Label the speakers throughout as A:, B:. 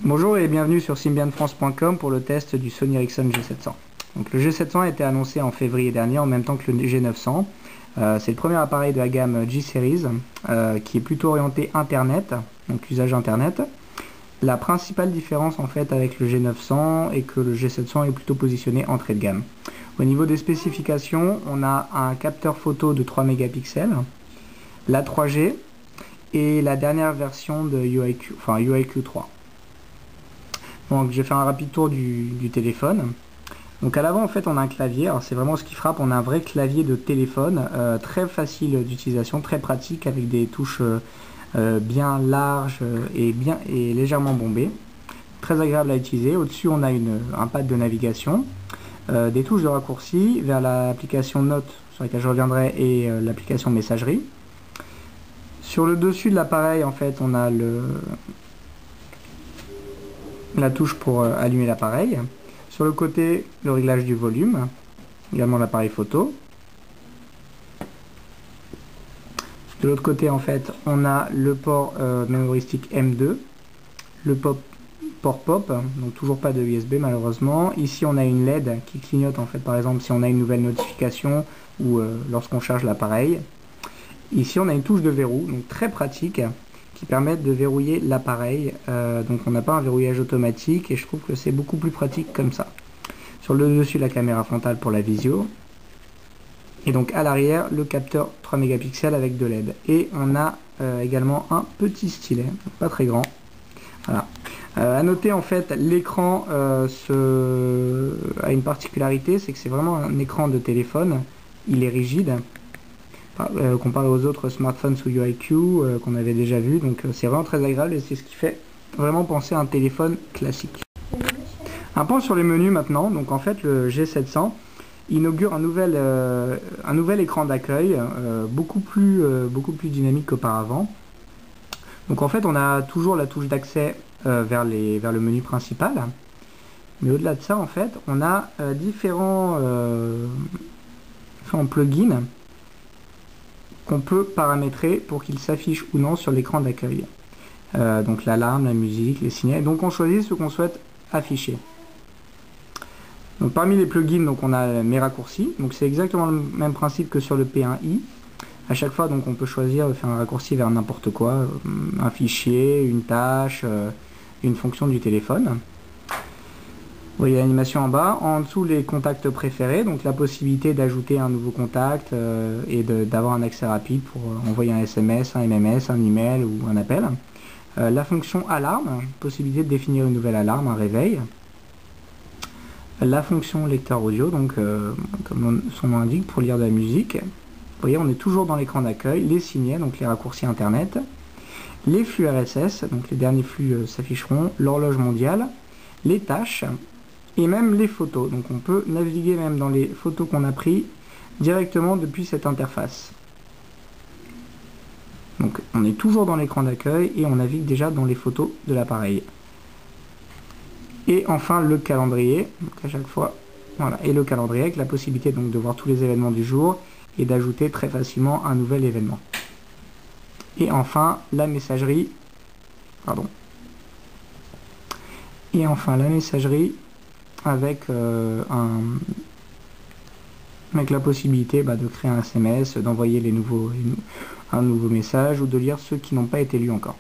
A: Bonjour et bienvenue sur symbianfrance.com pour le test du Sony Ericsson G700. Donc, le G700 a été annoncé en février dernier en même temps que le G900. C'est le premier appareil de la gamme G-Series qui est plutôt orienté Internet, donc usage Internet. La principale différence en fait avec le G900 est que le G700 est plutôt positionné entrée de gamme. Au niveau des spécifications, on a un capteur photo de 3 mégapixels, la 3G et la dernière version de UIQ 3. Donc j'ai fait un rapide tour du téléphone. Donc à l'avant en fait on a un clavier, alors c'est vraiment ce qui frappe, on a un vrai clavier de téléphone, très facile d'utilisation, très pratique avec des touches bien larges et légèrement bombées. Très agréable à utiliser. Au-dessus on a un pad de navigation, des touches de raccourci vers l'application Notes sur laquelle je reviendrai et l'application Messagerie. Sur le dessus de l'appareil en fait on a la touche pour allumer l'appareil. Sur le côté, le réglage du volume, également l'appareil photo. De l'autre côté, en fait, on a le port mémoristique M2, le port POP, donc toujours pas de USB malheureusement. Ici, on a une LED qui clignote, en fait, par exemple, si on a une nouvelle notification ou lorsqu'on charge l'appareil. Ici, on a une touche de verrou, donc très pratique, qui permettent de verrouiller l'appareil. Donc on n'a pas un verrouillage automatique et je trouve que c'est beaucoup plus pratique comme ça. Sur le dessus, la caméra frontale pour la visio. Et donc à l'arrière, le capteur 3 mégapixels avec de LED. Et on a également un petit stylet, pas très grand. Voilà. À noter en fait, l'écran a une particularité, c'est que c'est vraiment un écran de téléphone. Il est rigide. Comparé aux autres smartphones sous UIQ qu'on avait déjà vu, donc c'est vraiment très agréable et c'est ce qui fait vraiment penser à un téléphone classique. Un point sur les menus maintenant. Donc en fait le G700 inaugure un nouvel écran d'accueil beaucoup plus dynamique qu'auparavant. Donc en fait on a toujours la touche d'accès vers le menu principal, mais au-delà de ça en fait on a différents plugins qu'on peut paramétrer pour qu'il s'affiche ou non sur l'écran d'accueil. Donc l'alarme, la musique, les signaux. Donc on choisit ce qu'on souhaite afficher. Donc parmi les plugins, donc on a mes raccourcis. Donc c'est exactement le même principe que sur le P1i. À chaque fois, donc on peut choisir de faire un raccourci vers n'importe quoi, un fichier, une tâche, une fonction du téléphone. Vous voyez l'animation en bas. En dessous, les contacts préférés, donc la possibilité d'ajouter un nouveau contact et d'avoir un accès rapide pour envoyer un SMS, un MMS, un email ou un appel. La fonction alarme, possibilité de définir une nouvelle alarme, un réveil. La fonction lecteur audio, donc comme son nom l'indique, pour lire de la musique. Vous voyez, on est toujours dans l'écran d'accueil. Les signets, donc les raccourcis internet. Les flux RSS, donc les derniers flux s'afficheront. L'horloge mondiale. Les tâches. Et même les photos, donc on peut naviguer même dans les photos qu'on a prises directement depuis cette interface. Donc on est toujours dans l'écran d'accueil et on navigue déjà dans les photos de l'appareil. Et enfin le calendrier, donc à chaque fois, voilà, et le calendrier avec la possibilité donc de voir tous les événements du jour et d'ajouter très facilement un nouvel événement. Et enfin la messagerie, avec la possibilité de créer un SMS, d'envoyer un nouveau message ou de lire ceux qui n'ont pas été lus encore.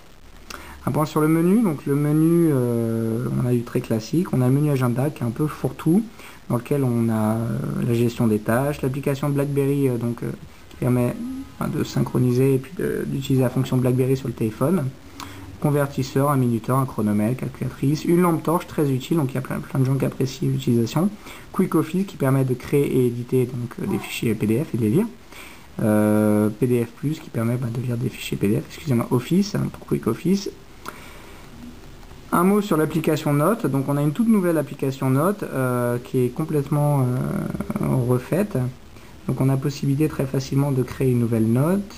A: Un point sur le menu, donc le menu on a eu très classique, on a un menu agenda qui est un peu fourre-tout, dans lequel on a la gestion des tâches, l'application BlackBerry qui permet de synchroniser et puis d'utiliser la fonction BlackBerry sur le téléphone. Convertisseur, un minuteur, un chronomètre, calculatrice, une lampe torche très utile, donc il y a plein de gens qui apprécient l'utilisation. Quick Office qui permet de créer et éditer des fichiers PDF et de les lire. PDF Plus qui permet de lire des fichiers PDF, Office pour Quick Office. Un mot sur l'application Notes, donc on a une toute nouvelle application Notes qui est complètement refaite. Donc on a possibilité très facilement de créer une nouvelle note,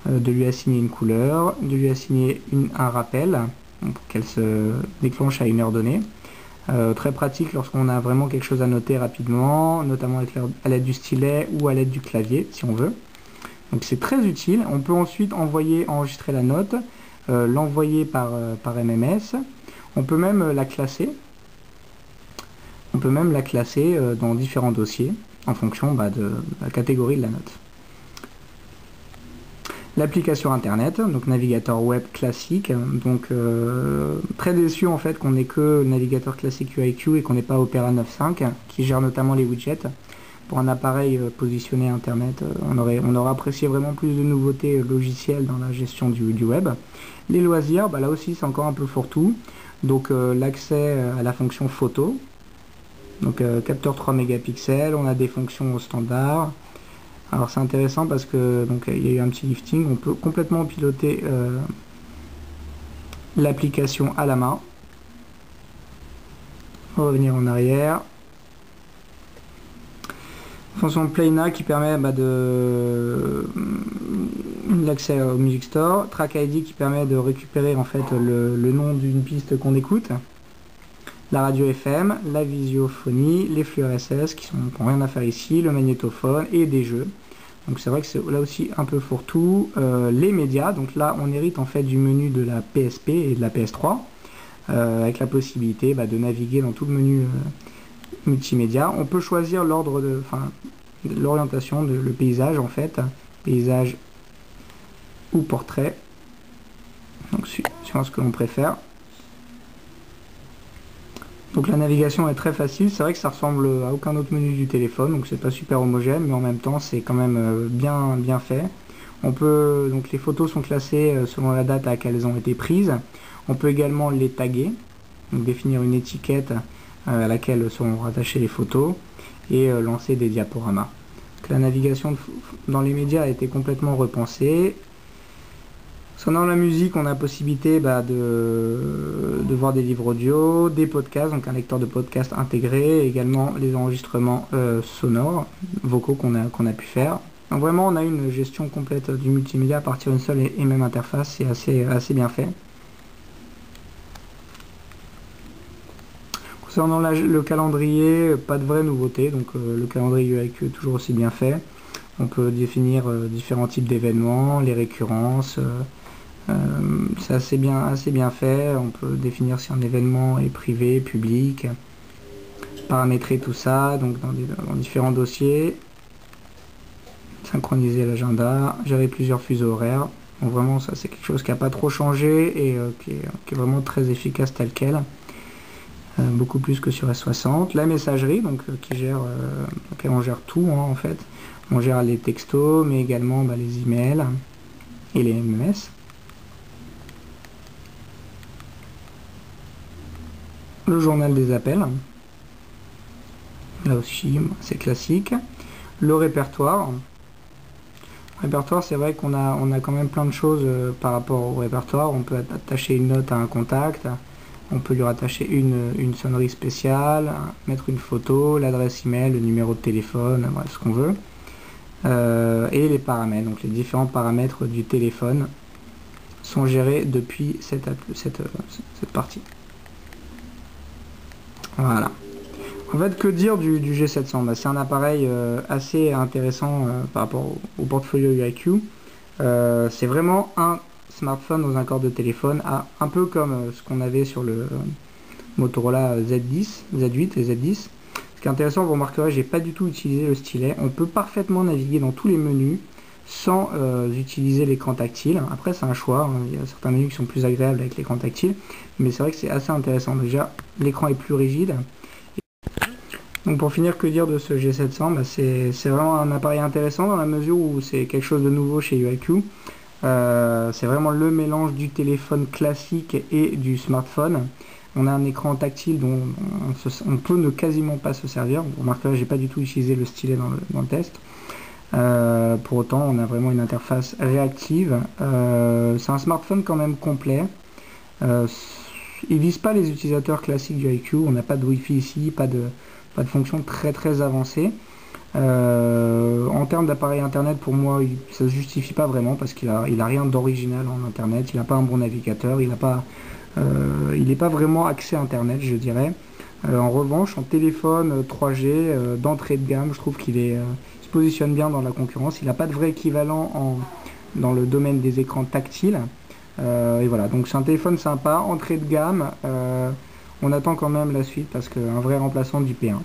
A: de lui assigner une couleur, de lui assigner un rappel pour qu'elle se déclenche à une heure donnée. Très pratique lorsqu'on a vraiment quelque chose à noter rapidement, notamment à l'aide du stylet ou à l'aide du clavier si on veut. Donc c'est très utile. On peut ensuite enregistrer la note, l'envoyer par MMS. On peut même la classer. On peut même la classer dans différents dossiers en fonction de la catégorie de la note. L'application internet, donc navigateur web classique, donc très déçu en fait qu'on n'ait que le navigateur classique UIQ et qu'on n'ait pas Opera 9.5 qui gère notamment les widgets. Pour un appareil positionné internet, on aurait apprécié vraiment plus de nouveautés logicielles dans la gestion du web. Les loisirs, là aussi c'est encore un peu fourre-tout, donc l'accès à la fonction photo, donc capteur 3 mégapixels, on a des fonctions standard. Alors c'est intéressant parce que donc il y a eu un petit lifting, on peut complètement piloter l'application à la main. On va revenir en arrière. Fonction Playna qui permet de l'accès au Music Store. Track ID qui permet de récupérer en fait le nom d'une piste qu'on écoute. La radio FM, la visiophonie, les flux RSS qui n'ont rien à faire ici, le magnétophone et des jeux. Donc c'est vrai que c'est là aussi un peu fourre-tout. Les médias, donc là on hérite en fait du menu de la PSP et de la PS3 avec la possibilité de naviguer dans tout le menu multimédia. On peut choisir l'ordre de, l'orientation, le paysage en fait, paysage ou portrait, donc suivant ce que l'on préfère. Donc la navigation est très facile, c'est vrai que ça ressemble à aucun autre menu du téléphone, donc c'est pas super homogène, mais en même temps c'est quand même bien fait. On peut, donc les photos sont classées selon la date à laquelle elles ont été prises. On peut également les taguer, donc définir une étiquette à laquelle seront rattachées les photos et lancer des diaporamas. Donc la navigation dans les médias a été complètement repensée. Concernant la musique, on a la possibilité de voir des livres audio, des podcasts, donc un lecteur de podcast intégré, également les enregistrements sonores, vocaux qu'on a pu faire. Donc vraiment, on a une gestion complète du multimédia à partir d'une seule et même interface, c'est assez bien fait. Concernant le calendrier, pas de vraie nouveauté, donc le calendrier UIQ est toujours aussi bien fait. On peut définir différents types d'événements, les récurrences. C'est assez bien fait. On peut définir si un événement est privé, public, paramétrer tout ça donc dans différents dossiers, synchroniser l'agenda, gérer plusieurs fuseaux horaires. Donc vraiment ça c'est quelque chose qui n'a pas trop changé et qui est vraiment très efficace tel quel, beaucoup plus que sur S60. La messagerie donc qui gère, laquelle on gère tout en fait. On gère les textos mais également les emails et les MMS. Le journal des appels, là aussi c'est classique. Le répertoire, c'est vrai qu'on a quand même plein de choses par rapport au répertoire. On peut attacher une note à un contact, on peut lui rattacher une sonnerie spéciale, mettre une photo, l'adresse email, le numéro de téléphone, bref ce qu'on veut. Et les paramètres, donc les différents paramètres du téléphone sont gérés depuis cette partie. Voilà. En fait, que dire du G700 c'est un appareil assez intéressant par rapport au portfolio UIQ. C'est vraiment un smartphone dans un corps de téléphone, un peu comme ce qu'on avait sur le Motorola Z10, Z8 et Z10. Ce qui est intéressant, vous remarquerez, j'ai pas du tout utilisé le stylet. On peut parfaitement naviguer dans tous les menus sans utiliser l'écran tactile. Après c'est un choix, il y a certains menus qui sont plus agréables avec l'écran tactile, mais c'est vrai que c'est assez intéressant. Déjà l'écran est plus rigide. Donc pour finir, que dire de ce G700 c'est vraiment un appareil intéressant dans la mesure où c'est quelque chose de nouveau chez UIQ. C'est vraiment le mélange du téléphone classique et du smartphone. On a un écran tactile dont on peut ne quasiment pas se servir. Vous remarquerez, j'ai pas du tout utilisé le stylet dans le test. Pour autant, on a vraiment une interface réactive. C'est un smartphone quand même complet. Il vise pas les utilisateurs classiques du IQ. On n'a pas de Wi-Fi ici, pas de fonction très avancée. En termes d'appareil internet, pour moi, ça se justifie pas vraiment parce qu'il a rien d'original en internet. Il n'a pas un bon navigateur. Il n'est pas vraiment axé internet, je dirais. En revanche, en téléphone 3G d'entrée de gamme, je trouve qu'il se positionne bien dans la concurrence. Il n'a pas de vrai équivalent dans le domaine des écrans tactiles. Et voilà, donc c'est un téléphone sympa, entrée de gamme. On attend quand même la suite parce qu'un vrai remplaçant du P1.